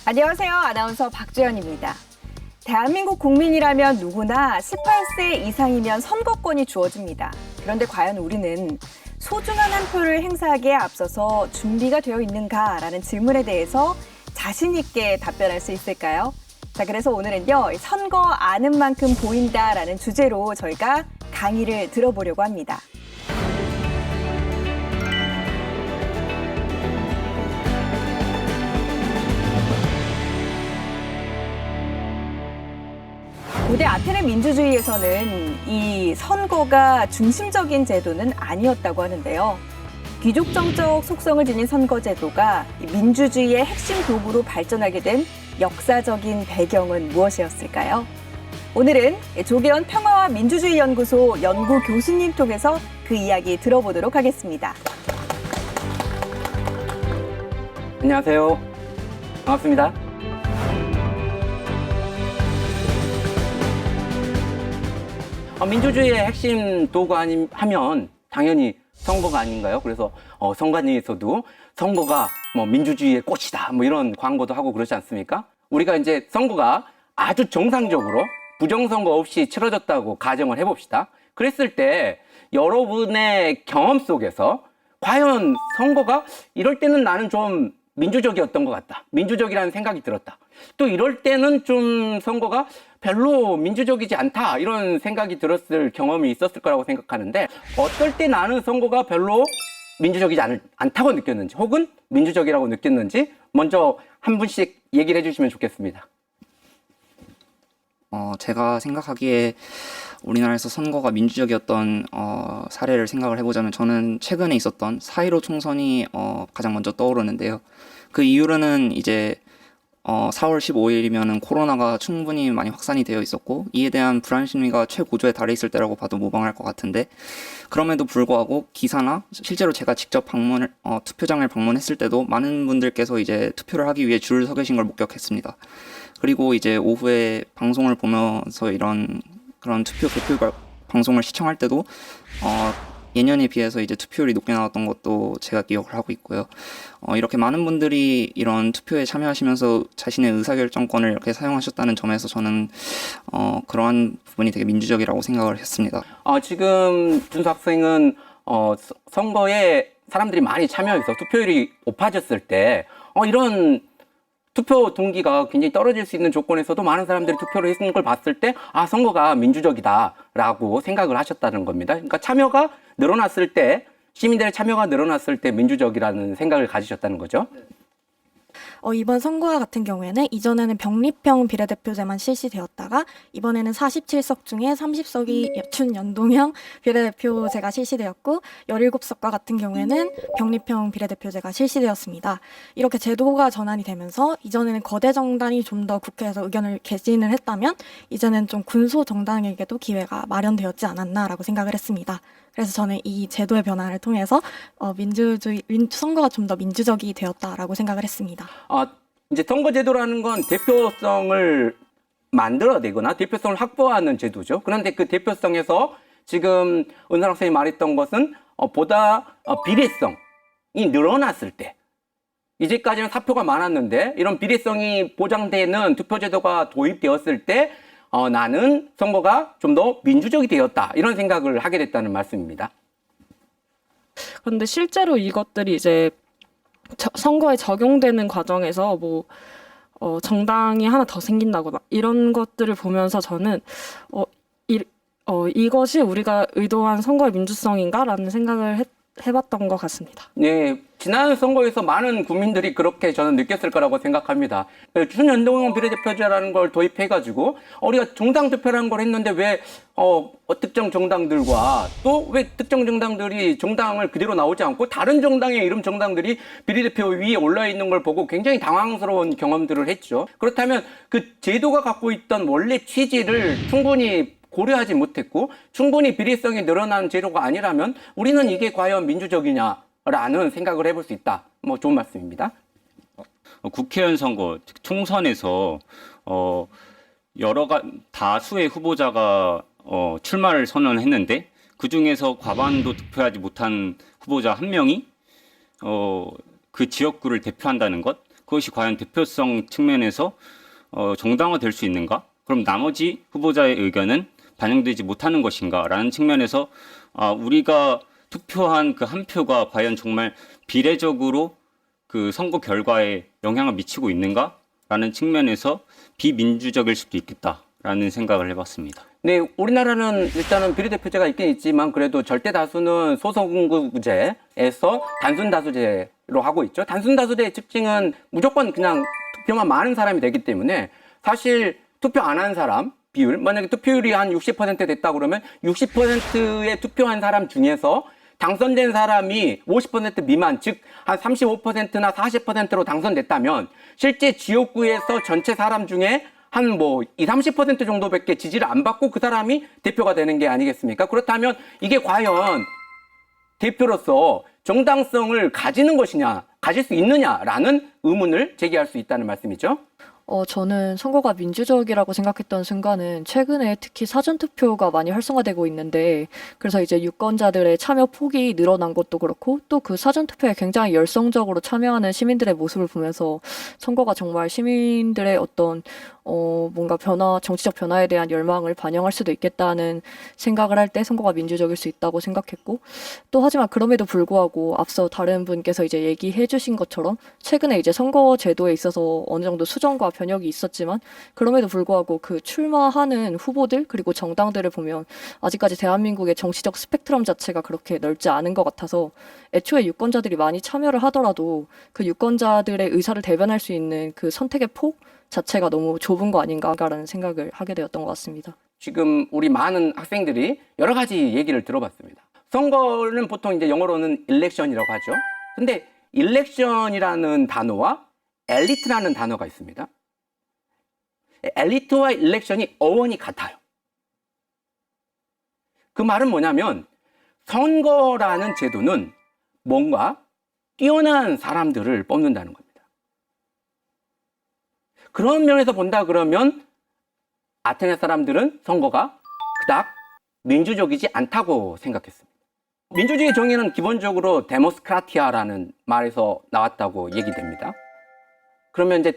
안녕하세요. 아나운서 박주연입니다. 대한민국 국민이라면 누구나 18세 이상이면 선거권이 주어집니다. 그런데 과연 우리는 소중한 한 표를 행사하기에 앞서서 준비가 되어 있는가라는 질문에 대해서 자신 있게 답변할 수 있을까요? 자, 그래서 오늘은요, 선거 아는 만큼 보인다라는 주제로 저희가 강의를 들어보려고 합니다. 고대 아테네 민주주의에서는 이 선거가 중심적인 제도는 아니었다고 하는데요. 귀족정적 속성을 지닌 선거제도가 민주주의의 핵심 도구로 발전하게 된 역사적인 배경은 무엇이었을까요? 오늘은 조계원 평화와 민주주의 연구소 연구 교수님 통해서 그 이야기 들어보도록 하겠습니다. 안녕하세요. 반갑습니다. 민주주의의 핵심 도구 하면 당연히 선거가 아닌가요? 그래서 선관위에서도 선거가 민주주의의 꽃이다 이런 광고도 하고 그러지 않습니까? 우리가 이제 선거가 아주 정상적으로 부정선거 없이 치러졌다고 가정을 해봅시다. 그랬을 때 여러분의 경험 속에서 과연 선거가 이럴 때는 나는 좀 민주적이었던 것 같다. 민주적이라는 생각이 들었다. 또 이럴 때는 좀 선거가 별로 민주적이지 않다. 이런 생각이 들었을 경험이 있었을 거라고 생각하는데 어떨 때 나는 선거가 별로 민주적이지 않다고 느꼈는지 혹은 민주적이라고 느꼈는지 먼저 한 분씩 얘기를 해주시면 좋겠습니다. 제가 생각하기에 우리나라에서 선거가 민주적이었던 사례를 생각을 해보자면 저는 최근에 있었던 4.15 총선이 가장 먼저 떠오르는데요. 그 이유로는 이제 4월 15일이면은 코로나가 충분히 많이 확산이 되어 있었고 이에 대한 불안 심리가 최고조에 달해 있을 때라고 봐도 무방할 것 같은데 그럼에도 불구하고 기사나 실제로 제가 직접 투표장을 방문했을 때도 많은 분들께서 이제 투표를 하기 위해 줄을 서 계신 걸 목격했습니다. 그리고 이제 오후에 방송을 보면서 그런 투표 개표 방송을 시청할 때도 예년에 비해서 이제 투표율이 높게 나왔던 것도 제가 기억을 하고 있고요. 이렇게 많은 분들이 이런 투표에 참여하시면서 자신의 의사결정권을 이렇게 사용하셨다는 점에서 저는 그러한 부분이 되게 민주적이라고 생각을 했습니다. 지금 준수 학생은 선거에 사람들이 많이 참여해서 투표율이 높아졌을 때 이런 투표 동기가 굉장히 떨어질 수 있는 조건에서도 많은 사람들이 투표를 했는 걸 봤을 때 선거가 민주적이다라고 생각을 하셨다는 겁니다. 그러니까 참여가 늘어났을 때 시민들의 참여가 늘어났을 때 민주적이라는 생각을 가지셨다는 거죠. 이번 선거와 같은 경우에는 이전에는 병립형 비례대표제만 실시되었다가 이번에는 47석 중에 30석이 준연동형 비례대표제가 실시되었고 17석과 같은 경우에는 병립형 비례대표제가 실시되었습니다. 이렇게 제도가 전환이 되면서 이전에는 거대 정당이 좀 더 국회에서 의견을 개진을 했다면 이제는 좀 군소 정당에게도 기회가 마련되었지 않았나라고 생각을 했습니다. 그래서 저는 이 제도의 변화를 통해서 선거가 좀 더 민주적이 되었다라고 생각을 했습니다. 이제 선거제도라는 건 대표성을 만들어내거나 대표성을 확보하는 제도죠. 그런데 그 대표성에서 지금 은선 학생이 말했던 것은 보다 비례성이 늘어났을 때 이제까지는 사표가 많았는데 이런 비례성이 보장되는 투표제도가 도입되었을 때 나는 선거가 좀 더 민주적이 되었다. 이런 생각을 하게 됐다는 말씀입니다. 그런데 실제로 이것들이 이제 선거에 적용되는 과정에서 정당이 하나 더 생긴다거나 이런 것들을 보면서 저는 이것이 우리가 의도한 선거의 민주성인가라는 생각을 해봤던 것 같습니다. 네, 지난 선거에서 많은 국민들이 그렇게 저는 느꼈을 거라고 생각합니다. 준연동형 비례대표제라는 걸 도입해가지고 우리가 정당 투표라는 걸 했는데 왜 특정 정당들과 또 왜 특정 정당들이 정당을 그대로 나오지 않고 다른 정당의 이름 정당들이 비례대표 위에 올라 있는 걸 보고 굉장히 당황스러운 경험들을 했죠. 그렇다면 그 제도가 갖고 있던 원래 취지를 충분히 고려하지 못했고 충분히 비례성이 늘어난 제도가 아니라면 우리는 이게 과연 민주적이냐라는 생각을 해볼 수 있다. 좋은 말씀입니다. 국회의원 선거, 즉 총선에서 다수의 후보자가 출마를 선언했는데 그 중에서 과반도 득표하지 못한 후보자 한 명이 그 지역구를 대표한다는 것, 그것이 과연 대표성 측면에서 정당화될 수 있는가? 그럼 나머지 후보자의 의견은 반영되지 못하는 것인가라는 측면에서 우리가 투표한 그 한 표가 과연 정말 비례적으로 그 선거 결과에 영향을 미치고 있는가라는 측면에서 비민주적일 수도 있겠다라는 생각을 해봤습니다. 네, 우리나라는 일단은 비례대표제가 있긴 있지만 그래도 절대 다수는 소선거구제에서 단순 다수제로 하고 있죠. 단순 다수제의 특징은 무조건 그냥 투표만 많은 사람이 되기 때문에 사실 투표 안 한 사람 비율, 만약에 투표율이 한 60% 됐다 그러면 60%의 투표한 사람 중에서 당선된 사람이 50% 미만, 즉 한 35%나 40%로 당선됐다면 실제 지역구에서 전체 사람 중에 한 뭐 20, 30% 정도밖에 지지를 안 받고 그 사람이 대표가 되는 게 아니겠습니까? 그렇다면 이게 과연 대표로서 정당성을 가지는 것이냐, 가질 수 있느냐라는 의문을 제기할 수 있다는 말씀이죠. 저는 선거가 민주적이라고 생각했던 순간은 최근에 특히 사전투표가 많이 활성화되고 있는데, 그래서 이제 유권자들의 참여 폭이 늘어난 것도 그렇고, 또 그 사전투표에 굉장히 열성적으로 참여하는 시민들의 모습을 보면서 선거가 정말 시민들의 어떤 뭔가 정치적 변화에 대한 열망을 반영할 수도 있겠다는 생각을 할 때 선거가 민주적일 수 있다고 생각했고, 또 하지만 그럼에도 불구하고 앞서 다른 분께서 이제 얘기해 주신 것처럼 최근에 이제 선거 제도에 있어서 어느 정도 수정과 변혁이 있었지만 그럼에도 불구하고 그 출마하는 후보들 그리고 정당들을 보면 아직까지 대한민국의 정치적 스펙트럼 자체가 그렇게 넓지 않은 것 같아서 애초에 유권자들이 많이 참여를 하더라도 그 유권자들의 의사를 대변할 수 있는 그 선택의 폭 자체가 너무 좁은 거 아닌가라는 생각을 하게 되었던 것 같습니다. 지금 우리 많은 학생들이 여러 가지 얘기를 들어봤습니다. 선거는 보통 이제 영어로는 일렉션이라고 하죠. 근데 일렉션이라는 단어와 엘리트라는 단어가 있습니다. 엘리트와 일렉션이 어원이 같아요. 그 말은 뭐냐면 선거라는 제도는 뭔가 뛰어난 사람들을 뽑는다는 겁니다. 그런 면에서 본다 그러면 아테네 사람들은 선거가 그닥 민주적이지 않다고 생각했습니다. 민주주의 정의는 기본적으로 데모스크라티아라는 말에서 나왔다고 얘기됩니다. 그러면 이제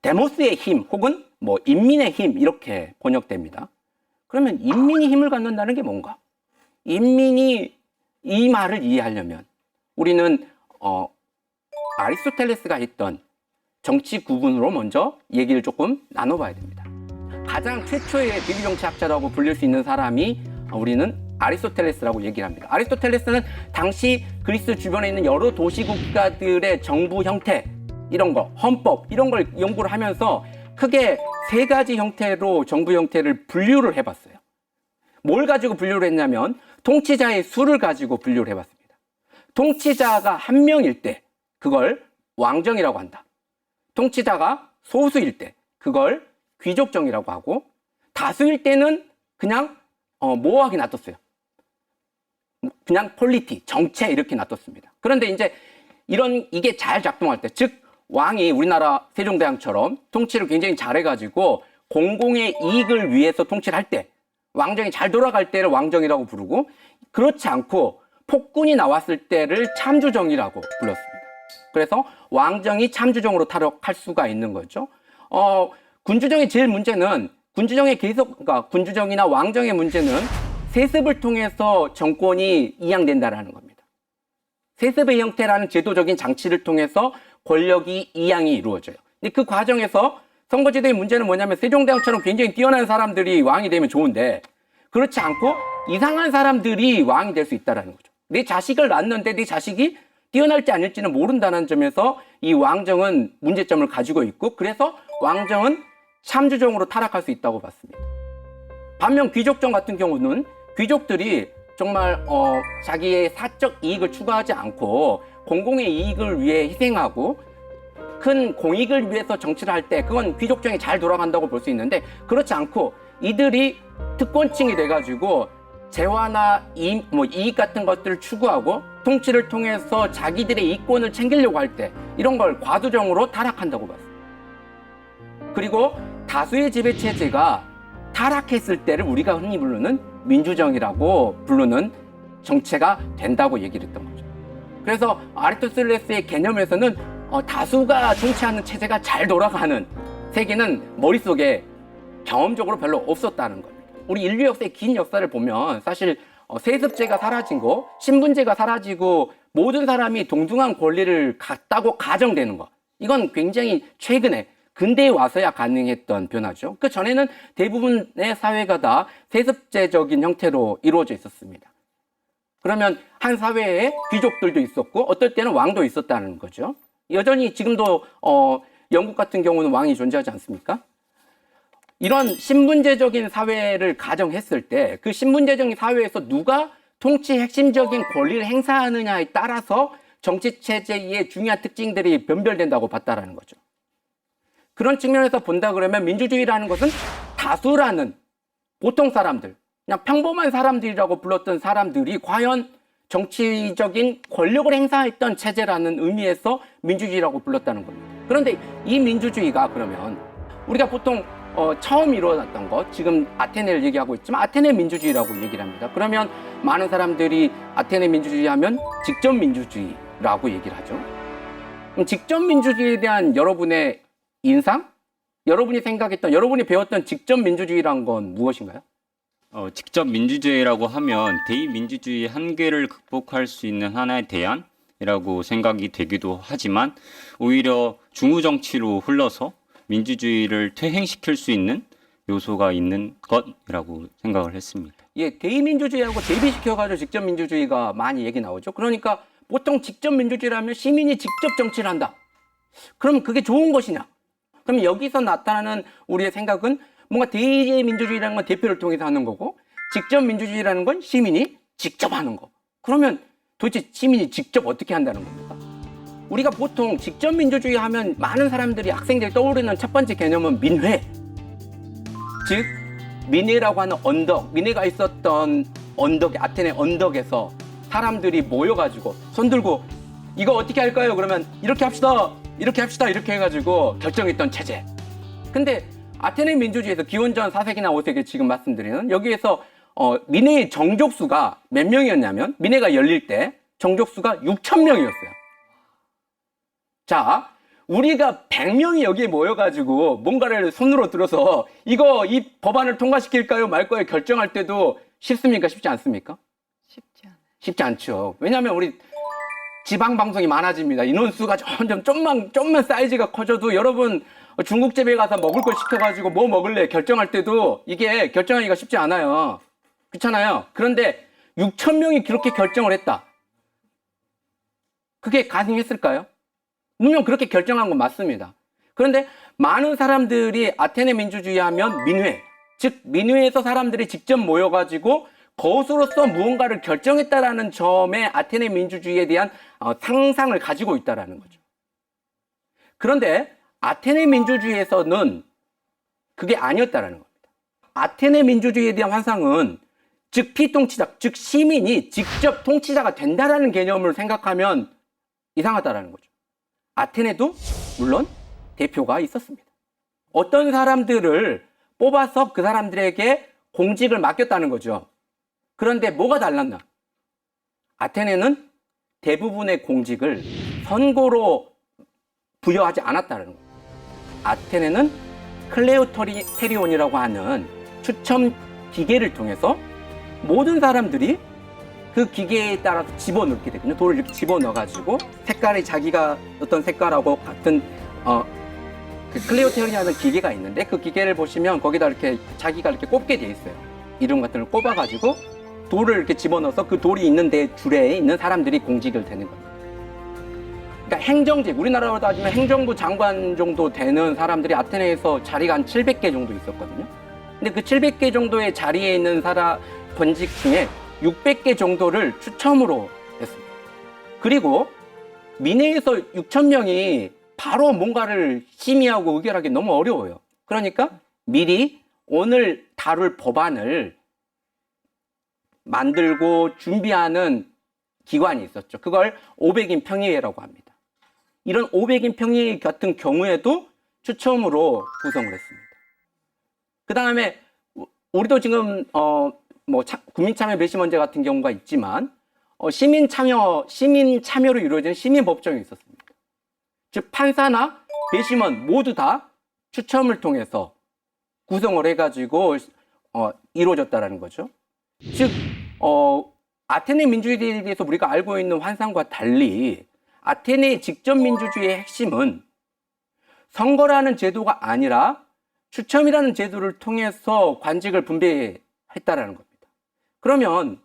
데모스의 힘 혹은 뭐 인민의 힘 이렇게 번역됩니다. 그러면 인민이 힘을 갖는다는 게 뭔가? 인민이 이 말을 이해하려면 우리는 아리스토텔레스가 했던 정치 구분으로 먼저 얘기를 조금 나눠봐야 됩니다. 가장 최초의 비리정치학자라고 불릴 수 있는 사람이 우리는 아리스토텔레스라고 얘기를 합니다. 아리스토텔레스는 당시 그리스 주변에 있는 여러 도시국가들의 정부 형태 이런 거, 헌법 이런 걸 연구를 하면서 크게 세 가지 형태로 정부 형태를 분류를 해봤어요. 뭘 가지고 분류를 했냐면 통치자의 수를 가지고 분류를 해봤습니다. 통치자가 한 명일 때 그걸 왕정이라고 한다. 통치자가 소수일 때 그걸 귀족정이라고 하고 다수일 때는 그냥 모호하게 놔뒀어요. 그냥 폴리티, 정체 이렇게 놔뒀습니다. 그런데 이제 이게 잘 작동할 때, 즉 왕이 우리나라 세종대왕처럼 통치를 굉장히 잘해가지고 공공의 이익을 위해서 통치를 할 때, 왕정이 잘 돌아갈 때를 왕정이라고 부르고 그렇지 않고 폭군이 나왔을 때를 참주정이라고 불렀습니다. 그래서 왕정이 참주정으로 타락할 수가 있는 거죠. 군주정의 제일 문제는 그러니까 군주정이나 왕정의 문제는 세습을 통해서 정권이 이양된다라는 겁니다. 세습의 형태라는 제도적인 장치를 통해서 권력이 이양이 이루어져요. 근데 그 과정에서 선거제도의 문제는 뭐냐면 세종대왕처럼 굉장히 뛰어난 사람들이 왕이 되면 좋은데 그렇지 않고 이상한 사람들이 왕이 될 수 있다는 거죠. 내 자식을 낳았는데 내 자식이 뛰어날지 아닐지는 모른다는 점에서 이 왕정은 문제점을 가지고 있고 그래서 왕정은 참주정으로 타락할 수 있다고 봤습니다. 반면 귀족정 같은 경우는 귀족들이 정말 자기의 사적 이익을 추구하지 않고 공공의 이익을 위해 희생하고 큰 공익을 위해서 정치를 할 때 그건 귀족정이 잘 돌아간다고 볼 수 있는데 그렇지 않고 이들이 특권층이 돼가지고 재화나 이익 같은 것들을 추구하고 통치를 통해서 자기들의 이권을 챙기려고 할 때 이런 걸 과도정으로 타락한다고 봤습니다. 그리고 다수의 지배 체제가 타락했을 때를 우리가 흔히 부르는 민주정이라고 부르는 정체가 된다고 얘기를 했던 거죠. 그래서 아리스토텔레스의 개념에서는 다수가 통치하는 체제가 잘 돌아가는 세계는 머릿속에 경험적으로 별로 없었다는 겁니다. 우리 인류 역사의 긴 역사를 보면 사실 세습제가 사라진 거, 신분제가 사라지고 모든 사람이 동등한 권리를 갖다고 가정되는 거. 이건 굉장히 최근에 근대에 와서야 가능했던 변화죠. 그 전에는 대부분의 사회가 다 세습제적인 형태로 이루어져 있었습니다. 그러면 한 사회에 귀족들도 있었고 어떨 때는 왕도 있었다는 거죠. 여전히 지금도 영국 같은 경우는 왕이 존재하지 않습니까? 이런 신분제적인 사회를 가정했을 때 그 신분제적인 사회에서 누가 통치 핵심적인 권리를 행사하느냐에 따라서 정치 체제의 중요한 특징들이 변별된다고 봤다라는 거죠. 그런 측면에서 본다 그러면 민주주의라는 것은 다수라는 보통 사람들, 그냥 평범한 사람들이라고 불렀던 사람들이 과연 정치적인 권력을 행사했던 체제라는 의미에서 민주주의라고 불렀다는 겁니다. 그런데 이 민주주의가 그러면 우리가 보통 처음 이루어졌던 것, 지금 아테네를 얘기하고 있지만 아테네 민주주의라고 얘기를 합니다. 그러면 많은 사람들이 아테네 민주주의 하면 직접 민주주의라고 얘기를 하죠. 그럼 직접 민주주의에 대한 여러분의 인상? 여러분이 생각했던, 여러분이 배웠던 직접 민주주의란 건 무엇인가요? 직접 민주주의라고 하면 대의민주주의의 한계를 극복할 수 있는 하나의 대안이라고 생각이 되기도 하지만 오히려 중우정치로 흘러서 민주주의를 퇴행시킬 수 있는 요소가 있는 것이라고 생각을 했습니다. 예, 대의민주주의하고 대비시켜가지고 직접 민주주의가 많이 얘기 나오죠. 그러니까 보통 직접 민주주의라면 시민이 직접 정치를 한다. 그럼 그게 좋은 것이냐? 그럼 여기서 나타나는 우리의 생각은 뭔가 대의민주주의라는 건 대표를 통해서 하는 거고 직접 민주주의라는 건 시민이 직접 하는 거. 그러면 도대체 시민이 직접 어떻게 한다는 겁니까? 우리가 보통 직접 민주주의 하면 많은 사람들이 학생들이 떠오르는 첫 번째 개념은 민회. 즉 민회라고 하는 언덕, 민회가 있었던 언덕, 아테네 언덕에서 사람들이 모여가지고 손 들고 이거 어떻게 할까요? 그러면 이렇게 합시다, 이렇게 합시다, 이렇게 해가지고 결정했던 체제. 근데 아테네 민주주의에서 기원전 4세기나 5세기 지금 말씀드리는 여기에서 민회의 정족수가 몇 명이었냐면 민회가 열릴 때 정족수가 6,000명이었어요. 자, 우리가 100명이 여기에 모여가지고 뭔가를 손으로 들어서 이거 이 법안을 통과시킬까요 말까요 결정할 때도 쉽습니까? 쉽지 않습니까? 쉽지 않죠. 왜냐하면 우리 지방 방송이 많아집니다. 인원수가 점점 좀만 사이즈가 커져도 여러분 중국집에 가서 먹을 걸 시켜가지고 뭐 먹을래 결정할 때도 이게 결정하기가 쉽지 않아요. 그렇잖아요. 그런데 6,000명이 그렇게 결정을 했다. 그게 가능했을까요? 분명 그렇게 결정한 건 맞습니다. 그런데 많은 사람들이 아테네 민주주의 하면 민회, 즉 민회에서 사람들이 직접 모여가지고 거수로서 무언가를 결정했다라는 점에 아테네 민주주의에 대한 상상을 가지고 있다라는 거죠. 그런데 아테네 민주주의에서는 그게 아니었다라는 겁니다. 아테네 민주주의에 대한 환상은 즉 피통치자, 즉 시민이 직접 통치자가 된다라는 개념을 생각하면 이상하다라는 거죠. 아테네도 물론 대표가 있었습니다. 어떤 사람들을 뽑아서 그 사람들에게 공직을 맡겼다는 거죠. 그런데 뭐가 달랐나? 아테네는 대부분의 공직을 선거로 부여하지 않았다는 거예요. 아테네는 클레오테리온이라고 하는 추첨 기계를 통해서 모든 사람들이 그 기계에 따라서 집어넣게 되거든요. 돌을 이렇게 집어넣어가지고 색깔이 자기가 어떤 색깔하고 같은 그 클레오테리온이라는 기계가 있는데 그 기계를 보시면 거기다 이렇게 자기가 이렇게 꼽게 돼 있어요. 이름 같은 걸 꼽아가지고 돌을 이렇게 집어넣어서 그 돌이 있는 데 줄에 있는 사람들이 공직을 되는 겁니다. 그러니까 행정직, 우리나라로 따지면 행정부 장관 정도 되는 사람들이 아테네에서 자리가 한 700개 정도 있었거든요. 근데 그 700개 정도의 자리에 있는 권직 중에 600개 정도를 추첨으로 했습니다. 그리고 민회에서 6,000명이 바로 뭔가를 심의하고 의결하기 너무 어려워요. 그러니까 미리 오늘 다룰 법안을 만들고 준비하는 기관이 있었죠. 그걸 500인 평의회라고 합니다. 이런 500인 평의회 같은 경우에도 추첨으로 구성을 했습니다. 그 다음에 우리도 지금 국민참여 배심원제 같은 경우가 있지만 시민 참여로 이루어지는 시민법정이 있었습니다. 즉 판사나 배심원 모두 다 추첨을 통해서 구성을 해가지고 이루어졌다라는 거죠. 즉 아테네 민주주의에 대해서 우리가 알고 있는 환상과 달리 아테네의 직접 민주주의의 핵심은 선거라는 제도가 아니라 추첨이라는 제도를 통해서 관직을 분배했다라는 겁니다. 그러면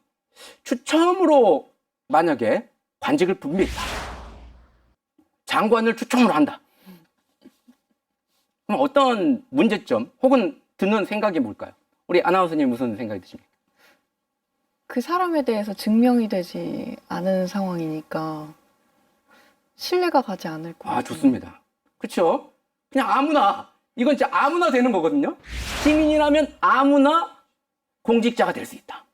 추첨으로 만약에 관직을 분배했다. 장관을 추첨으로 한다. 그럼 어떤 문제점 혹은 드는 생각이 뭘까요? 우리 아나운서님 무슨 생각이 드십니까? 그 사람에 대해서 증명이 되지 않은 상황이니까 신뢰가 가지 않을 것 같아요. 좋습니다. 그렇죠? 그냥 아무나, 이건 진짜 아무나 되는 거거든요. 시민이라면 아무나 공직자가 될 수 있다.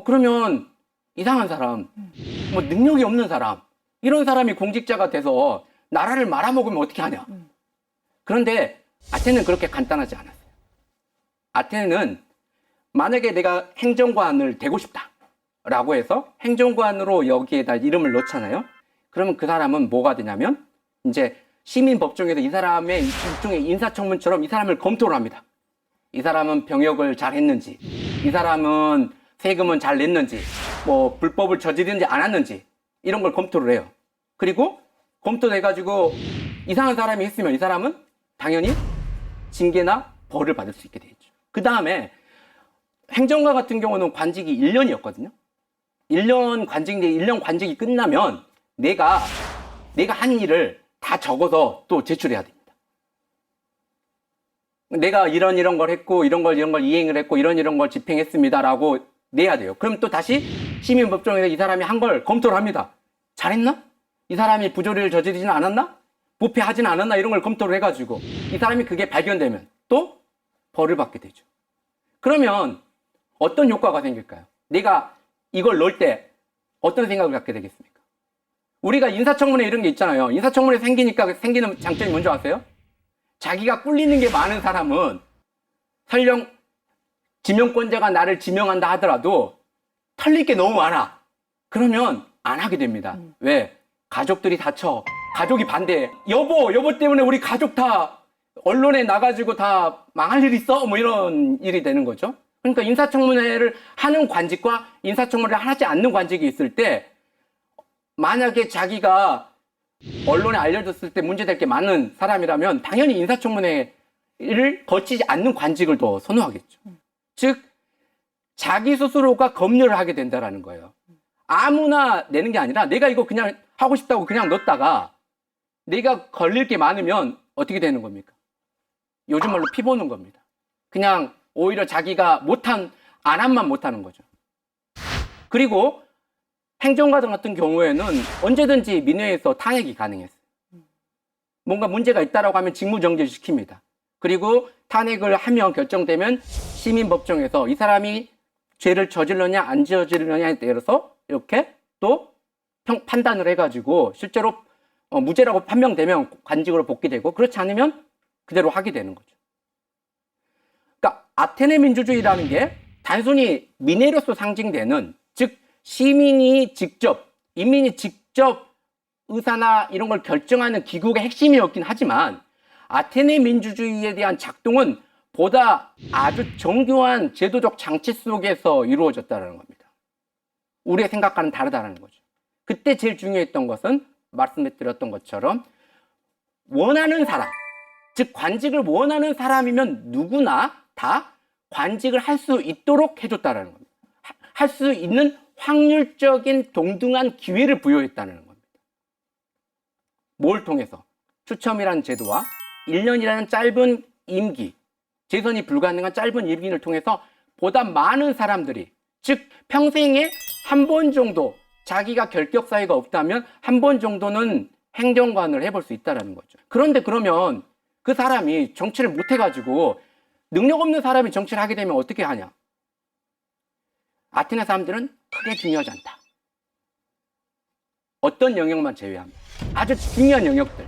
그러면 이상한 사람, 능력이 없는 사람, 이런 사람이 공직자가 돼서 나라를 말아먹으면 어떻게 하냐. 그런데 아테네는 그렇게 간단하지 않았어요. 아테네는 만약에 내가 행정관을 되고 싶다라고 해서 행정관으로 여기에다 이름을 넣잖아요. 그러면 그 사람은 뭐가 되냐면 이제 시민법정에서 이 사람의 일종의 인사청문처럼 이 사람을 검토를 합니다. 이 사람은 병역을 잘 했는지, 이 사람은 세금은 잘 냈는지, 불법을 저지르는지 않았는지 이런 걸 검토를 해요. 그리고 검토돼가지고 이상한 사람이 있으면 이 사람은 당연히 징계나 벌을 받을 수 있게 되죠. 그 다음에 행정가 같은 경우는 관직이 1년이었거든요. 1년 관직인데 1년 관직이 끝나면 내가 한 일을 다 적어서 또 제출해야 됩니다. 내가 이런 걸 했고 이런 걸 이행을 했고 이런 걸 집행했습니다라고 내야 돼요. 그럼 또 다시 시민법정에서 이 사람이 한 걸 검토를 합니다. 잘했나? 이 사람이 부조리를 저지르지는 않았나? 부패하지는 않았나? 이런 걸 검토를 해가지고 이 사람이 그게 발견되면 또 벌을 받게 되죠. 그러면 어떤 효과가 생길까요? 내가 이걸 넣을 때 어떤 생각을 갖게 되겠습니까? 우리가 인사청문회 이런 게 있잖아요. 인사청문회 생기는 장점이 뭔지 아세요? 자기가 꿀리는 게 많은 사람은 설령 지명권자가 나를 지명한다 하더라도 털릴 게 너무 많아. 그러면 안 하게 됩니다. 왜? 가족들이 다쳐. 가족이 반대해. 여보 때문에 우리 가족 다 언론에 나가지고 다 망할 일 있어? 이런 일이 되는 거죠. 그러니까 인사청문회를 하는 관직과 인사청문회를 하지 않는 관직이 있을 때 만약에 자기가 언론에 알려졌을 때 문제될 게 많은 사람이라면 당연히 인사청문회를 거치지 않는 관직을 더 선호하겠죠. 즉 자기 스스로가 검열을 하게 된다는 거예요. 아무나 내는 게 아니라 내가 이거 그냥 하고 싶다고 그냥 넣었다가 내가 걸릴 게 많으면 어떻게 되는 겁니까? 요즘 말로 피 보는 겁니다. 그냥 오히려 자기가 안 한만 못하는 거죠. 그리고 행정과정 같은 경우에는 언제든지 민회에서 탄핵이 가능했어요. 뭔가 문제가 있다라고 하면 직무정지를 시킵니다. 그리고 탄핵을 하면 결정되면 시민법정에서 이 사람이 죄를 저질렀냐 안 저질렀냐에 따라서 이렇게 또 판단을 해가지고 실제로 무죄라고 판명되면 관직으로 복귀되고 그렇지 않으면 그대로 하게 되는 거죠. 그러니까 아테네 민주주의라는 게 단순히 민회로서 상징되는, 즉 시민이 직접, 인민이 직접 의사나 이런 걸 결정하는 기구의 핵심이었긴 하지만 아테네 민주주의에 대한 작동은 보다 아주 정교한 제도적 장치 속에서 이루어졌다는 겁니다. 우리의 생각과는 다르다는 거죠. 그때 제일 중요했던 것은 말씀드렸던 것처럼 원하는 사람, 즉 관직을 원하는 사람이면 누구나 다 관직을 할 수 있도록 해줬다는 겁니다. 할 수 있는 확률적인 동등한 기회를 부여했다는 겁니다. 뭘 통해서? 추첨이라는 제도와 1년이라는 짧은 임기, 재선이 불가능한 짧은 임기를 통해서 보다 많은 사람들이, 즉 평생에 한 번 정도 자기가 결격 사유가 없다면 한 번 정도는 행정관을 해볼 수 있다는 거죠. 그런데 그러면 그 사람이 정치를 못 해가지고 능력 없는 사람이 정치를 하게 되면 어떻게 하냐? 아테네 사람들은 크게 중요하지 않다. 어떤 영역만 제외하면 아주 중요한 영역들,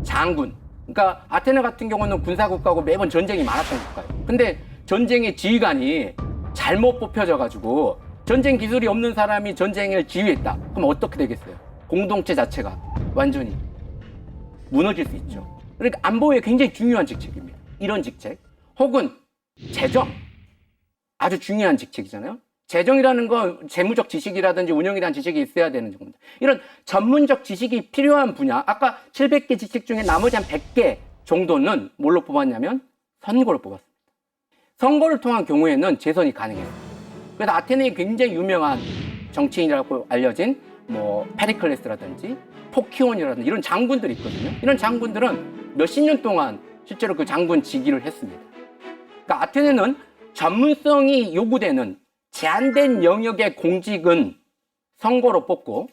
장군. 그러니까 아테네 같은 경우는 군사국가고 매번 전쟁이 많았던 국가예요. 근데 전쟁의 지휘관이 잘못 뽑혀져가지고 전쟁 기술이 없는 사람이 전쟁을 지휘했다. 그럼 어떻게 되겠어요? 공동체 자체가 완전히 무너질 수 있죠. 그러니까 안보에 굉장히 중요한 직책입니다. 이런 직책 혹은 재정 아주 중요한 직책이잖아요. 재정이라는 건 재무적 지식이라든지 운영에 대한 지식이 있어야 되는 겁니다. 이런 전문적 지식이 필요한 분야 아까 700개 지식 중에 나머지 한 100개 정도는 뭘로 뽑았냐면 선거로 뽑았습니다. 선거를 통한 경우에는 재선이 가능해요. 그래서 아테네의 굉장히 유명한 정치인이라고 알려진 뭐 페리클레스라든지 포키온이라든지 이런 장군들이 있거든요. 이런 장군들은 몇십 년 동안 실제로 그 장군 직위를 했습니다. 그러니까 아테네는 전문성이 요구되는 제한된 영역의 공직은 선거로 뽑고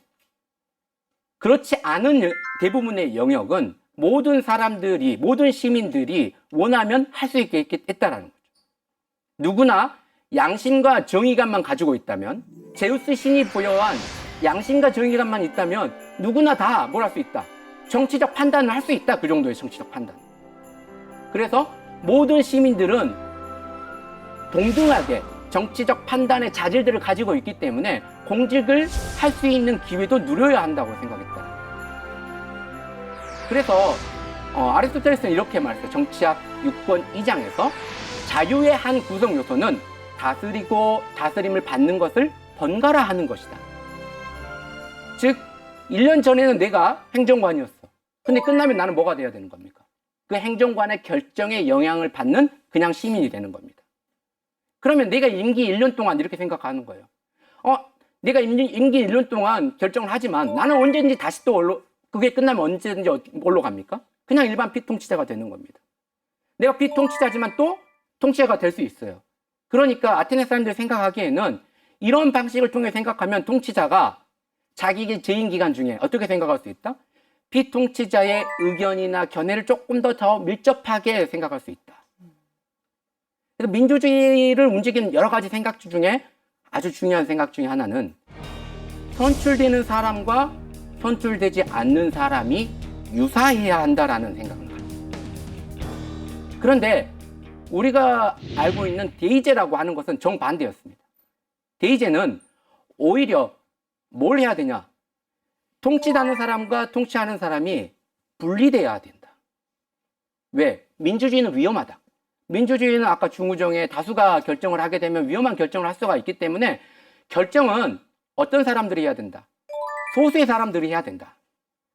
그렇지 않은 대부분의 영역은 모든 사람들이 모든 시민들이 원하면 할 수 있게 했다라는 거죠. 누구나 양심과 정의감만 가지고 있다면 제우스 신이 부여한 양심과 정의감만 있다면 누구나 다 뭘 할 수 있다. 정치적 판단을 할 수 있다. 그 정도의 정치적 판단. 그래서 모든 시민들은 동등하게 정치적 판단의 자질들을 가지고 있기 때문에 공직을 할 수 있는 기회도 누려야 한다고 생각했다. 그래서 아리스토텔레스는 이렇게 말했어요. 정치학 6권 2장에서 자유의 한 구성 요소는 다스리고 다스림을 받는 것을 번갈아 하는 것이다. 즉 1년 전에는 내가 행정관이었어. 근데 끝나면 나는 뭐가 돼야 되는 겁니까? 그 행정관의 결정에 영향을 받는 그냥 시민이 되는 겁니다. 그러면 내가 임기 1년 동안 이렇게 생각하는 거예요. 내가 임기 1년 동안 결정을 하지만 나는 언제든지 다시 또 그게 끝나면 언제든지 뭘로 갑니까? 그냥 일반 피통치자가 되는 겁니다. 내가 피통치자지만 또 통치자가 될 수 있어요. 그러니까 아테네 사람들이 생각하기에는 이런 방식을 통해 생각하면 통치자가 자기의 재임 기간 중에 어떻게 생각할 수 있다? 피통치자의 의견이나 견해를 조금 더 밀접하게 생각할 수 있다. 그래서 민주주의를 움직이는 여러 가지 생각 중에 아주 중요한 생각 중에 하나는 선출되는 사람과 선출되지 않는 사람이 유사해야 한다라는 생각을 합니다. 그런데 우리가 알고 있는 대의제라고 하는 것은 정반대였습니다. 대의제는 오히려 뭘 해야 되냐? 통치하는 사람과 통치하는 사람이 분리돼야 된다. 왜? 민주주의는 위험하다. 민주주의는 아까 중우정에 다수가 결정을 하게 되면 위험한 결정을 할 수가 있기 때문에 결정은 어떤 사람들이 해야 된다? 소수의 사람들이 해야 된다.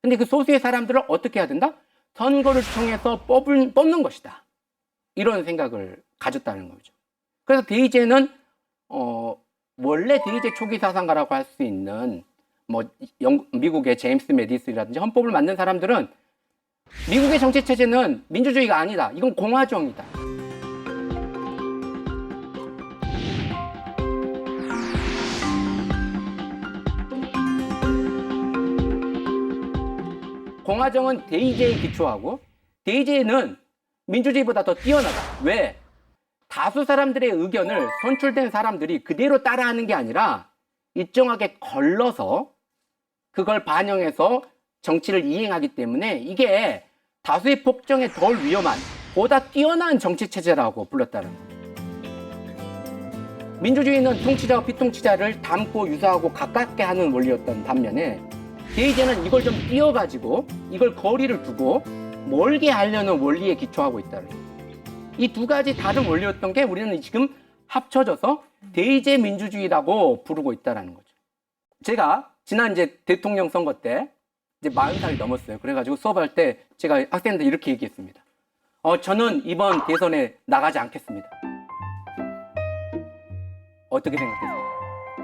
근데 그 소수의 사람들을 어떻게 해야 된다? 선거를 통해서 뽑는 것이다. 이런 생각을 가졌다는 거죠. 그래서 대의제는 원래 대의제 초기 사상가라고 할 수 있는 뭐 미국의 제임스 메디슨이라든지 헌법을 만든 사람들은 미국의 정치 체제는 민주주의가 아니다. 이건 공화정이다. 공화정은 대의제에 기초하고 대의제는 민주주의보다 더 뛰어나다. 왜? 다수 사람들의 의견을 선출된 사람들이 그대로 따라하는 게 아니라 일정하게 걸러서 그걸 반영해서 정치를 이행하기 때문에 이게 다수의 폭정에 덜 위험한 보다 뛰어난 정치 체제라고 불렀다는 거예요. 민주주의는 통치자와 피통치자를 닮고 유사하고 가깝게 하는 원리였던 반면에 대의제는 이걸 좀 띄어가지고 이걸 거리를 두고 멀게 하려는 원리에 기초하고 있다는 거예요. 이 두 가지 다른 원리였던 게 우리는 지금 합쳐져서 대의제 민주주의라고 부르고 있다는 거죠. 제가 지난 이제 대통령 선거 때 이제 40살이 넘었어요. 그래가지고 수업할 때 제가 학생들 이렇게 얘기했습니다. 저는 이번 대선에 나가지 않겠습니다. 어떻게 생각하세요?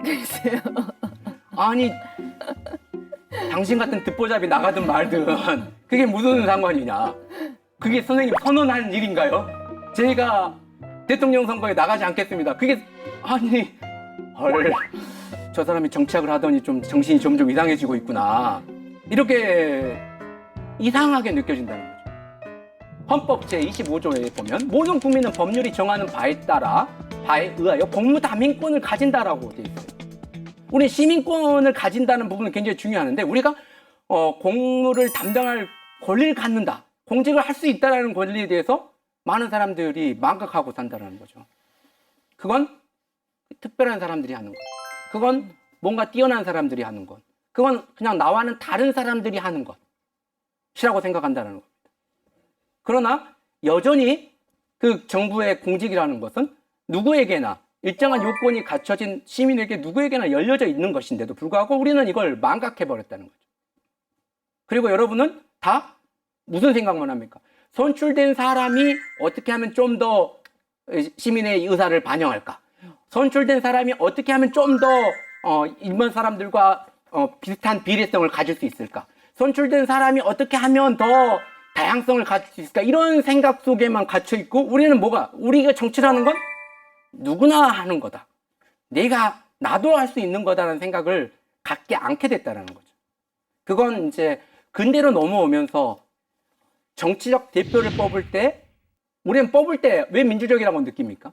글쎄요. 아니, 당신 같은 듣보잡이 나가든 말든 그게 무슨 상관이냐? 그게 선생님 선언하는 일인가요? 제가 대통령 선거에 나가지 않겠습니다. 그게 아니 저 사람이 정치학을 하더니 좀 정신이 점점 이상해지고 있구나. 이렇게 이상하게 느껴진다는 거죠. 헌법 제25조에 보면 모든 국민은 법률이 정하는 바에 의하여 공무담임권을 가진다라고 돼 있어요. 우리 시민권을 가진다는 부분은 굉장히 중요한데 우리가 공무를 담당할 권리를 갖는다. 공직을 할 수 있다는 권리에 대해서 많은 사람들이 망각하고 산다는 거죠. 그건 특별한 사람들이 하는 것. 그건 뭔가 뛰어난 사람들이 하는 것. 그건 그냥 나와는 다른 사람들이 하는 것. 것이라고 생각한다는 겁니다. 그러나 여전히 그 정부의 공직이라는 것은 누구에게나 일정한 요건이 갖춰진 시민에게 누구에게나 열려져 있는 것인데도 불구하고 우리는 이걸 망각해버렸다는 거죠. 그리고 여러분은 다 무슨 생각만 합니까? 선출된 사람이 어떻게 하면 좀 더 시민의 의사를 반영할까? 선출된 사람이 어떻게 하면 좀 더 일반 사람들과 비슷한 비례성을 가질 수 있을까? 선출된 사람이 어떻게 하면 더 다양성을 가질 수 있을까? 이런 생각 속에만 갇혀 있고 우리는 우리가 정치라는 건 누구나 하는 거다. 나도 할 수 있는 거다라는 생각을 갖지 않게 됐다는 거죠. 그건 이제 근대로 넘어오면서 정치적 대표를 뽑을 때 우리는 뽑을 때 왜 민주적이라고 느낍니까?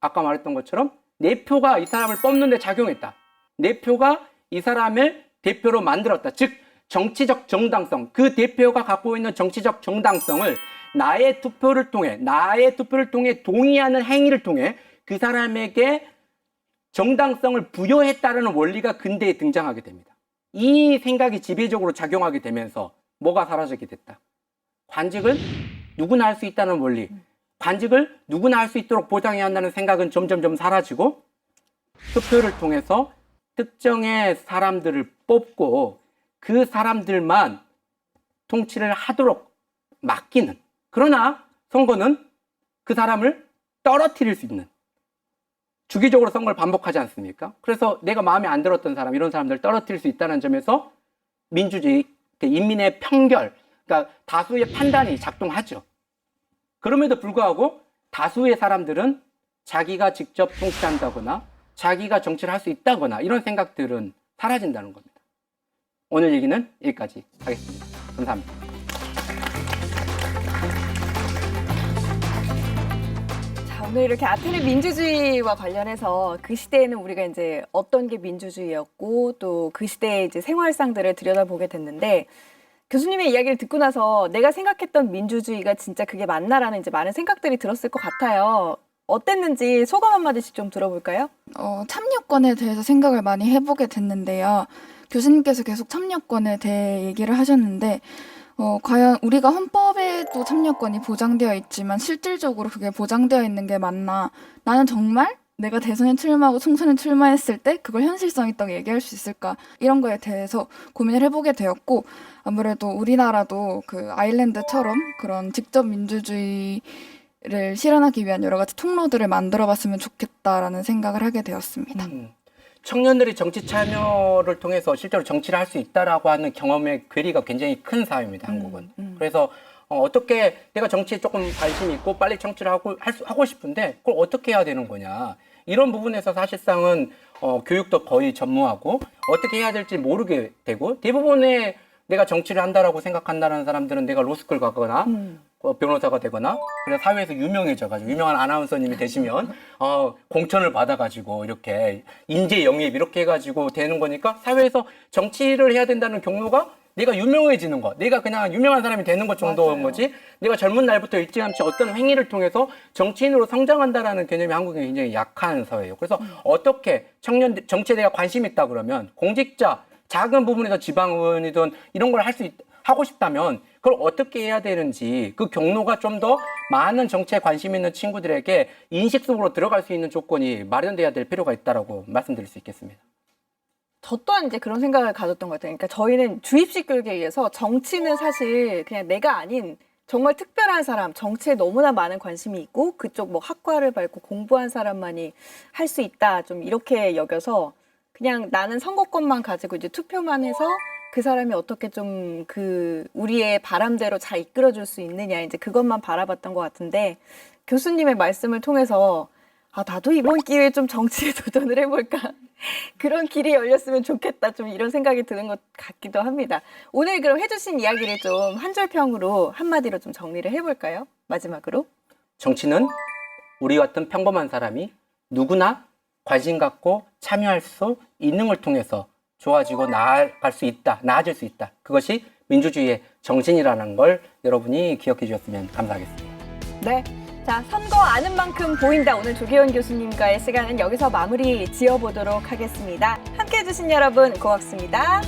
아까 말했던 것처럼 내 표가 이 사람을 뽑는 데 작용했다. 내 표가 이 사람을 대표로 만들었다. 즉 정치적 정당성, 그 대표가 갖고 있는 정치적 정당성을 나의 투표를 통해 동의하는 행위를 통해 그 사람에게 정당성을 부여했다는 원리가 근대에 등장하게 됩니다. 이 생각이 지배적으로 작용하게 되면서 뭐가 사라지게 됐다? 관직은 누구나 할 수 있다는 원리, 관직을 누구나 할 수 있도록 보장해야 한다는 생각은 점점점 사라지고 투표를 통해서 특정의 사람들을 뽑고 그 사람들만 통치를 하도록 맡기는, 그러나 선거는 그 사람을 떨어뜨릴 수 있는, 주기적으로 선거를 반복하지 않습니까? 그래서 내가 마음에 안 들었던 사람, 이런 사람들을 떨어뜨릴 수 있다는 점에서 민주주의, 인민의 편결, 그러니까 다수의 판단이 작동하죠. 그럼에도 불구하고 다수의 사람들은 자기가 직접 통치한다거나 자기가 정치를 할 수 있다거나 이런 생각들은 사라진다는 겁니다. 오늘 얘기는 여기까지 하겠습니다. 감사합니다. 자, 오늘 이렇게 아테네 민주주의와 관련해서 그 시대에는 우리가 이제 어떤 게 민주주의였고 또 그 시대의 이제 생활상들을 들여다보게 됐는데, 교수님의 이야기를 듣고 나서 내가 생각했던 민주주의가 진짜 그게 맞나라는 이제 많은 생각들이 들었을 것 같아요. 어땠는지 소감 한마디씩 좀 들어볼까요? 참여권에 대해서 생각을 많이 해보게 됐는데요. 교수님께서 계속 참여권에 대해 얘기를 하셨는데, 과연 우리가 헌법에도 참여권이 보장되어 있지만 실질적으로 그게 보장되어 있는 게 맞나? 나는 정말 내가 대선에 출마하고 총선에 출마했을 때 그걸 현실성 있다고 얘기할 수 있을까? 이런 거에 대해서 고민을 해보게 되었고, 아무래도 우리나라도 그 아일랜드처럼 그런 직접 민주주의를 실현하기 위한 여러 가지 통로들을 만들어봤으면 좋겠다라는 생각을 하게 되었습니다. 청년들이 정치 참여를 통해서 실제로 정치를 할 수 있다라고 하는 경험의 괴리가 굉장히 큰 사회입니다, 한국은. 그래서 어떻게 내가 정치에 조금 관심이 있고 빨리 정치를 하고 싶은데 그걸 어떻게 해야 되는 거냐. 이런 부분에서 사실상은 교육도 거의 전무하고 어떻게 해야 될지 모르게 되고, 대부분의 내가 정치를 한다라고 생각한다는 사람들은 내가 로스쿨 가거나 변호사가 되거나, 그래서 사회에서 유명해져가지고 유명한 아나운서님이 되시면 공천을 받아가지고 이렇게 인재 영입 이렇게 해가지고 되는 거니까, 사회에서 정치를 해야 된다는 경로가 내가 유명해지는 것, 내가 그냥 유명한 사람이 되는 것 정도인 거지, 내가 젊은 날부터 일찌감치 어떤 행위를 통해서 정치인으로 성장한다라는 개념이 한국이 굉장히 약한 사회예요. 그래서 어떻게 청년들 정치에 대해 관심 있다 그러면 공직자, 작은 부분에서 지방의원이든 이런 걸 하고 싶다면 그걸 어떻게 해야 되는지, 그 경로가 좀 더 많은 정치에 관심 있는 친구들에게 인식 속으로 들어갈 수 있는 조건이 마련돼야 될 필요가 있다라고 말씀드릴 수 있겠습니다. 저 또한 이제 그런 생각을 가졌던 것 같아요. 그러니까 저희는 주입식 교육에 의해서 정치는 사실 그냥 내가 아닌 정말 특별한 사람, 정치에 너무나 많은 관심이 있고 그쪽 뭐 학과를 밟고 공부한 사람만이 할 수 있다, 좀 이렇게 여겨서 그냥 나는 선거권만 가지고 이제 투표만 해서 그 사람이 어떻게 좀 우리의 바람대로 잘 이끌어줄 수 있느냐, 이제 그것만 바라봤던 것 같은데, 교수님의 말씀을 통해서 나도 이번 기회에 좀 정치에 도전을 해볼까, 그런 길이 열렸으면 좋겠다, 좀 이런 생각이 드는 것 같기도 합니다. 오늘 그럼 해주신 이야기를 좀 한 줄 평으로 한마디로 좀 정리를 해볼까요? 마지막으로. 정치는 우리 같은 평범한 사람이 누구나 관심 갖고 참여할 수 있는 걸 통해서 좋아지고 나아질 수 있다. 그것이 민주주의의 정신이라는 걸 여러분이 기억해 주셨으면 감사하겠습니다. 네. 자, 선거 아는 만큼 보인다. 오늘 조계원 교수님과의 시간은 여기서 마무리 지어보도록 하겠습니다. 함께해 주신 여러분 고맙습니다.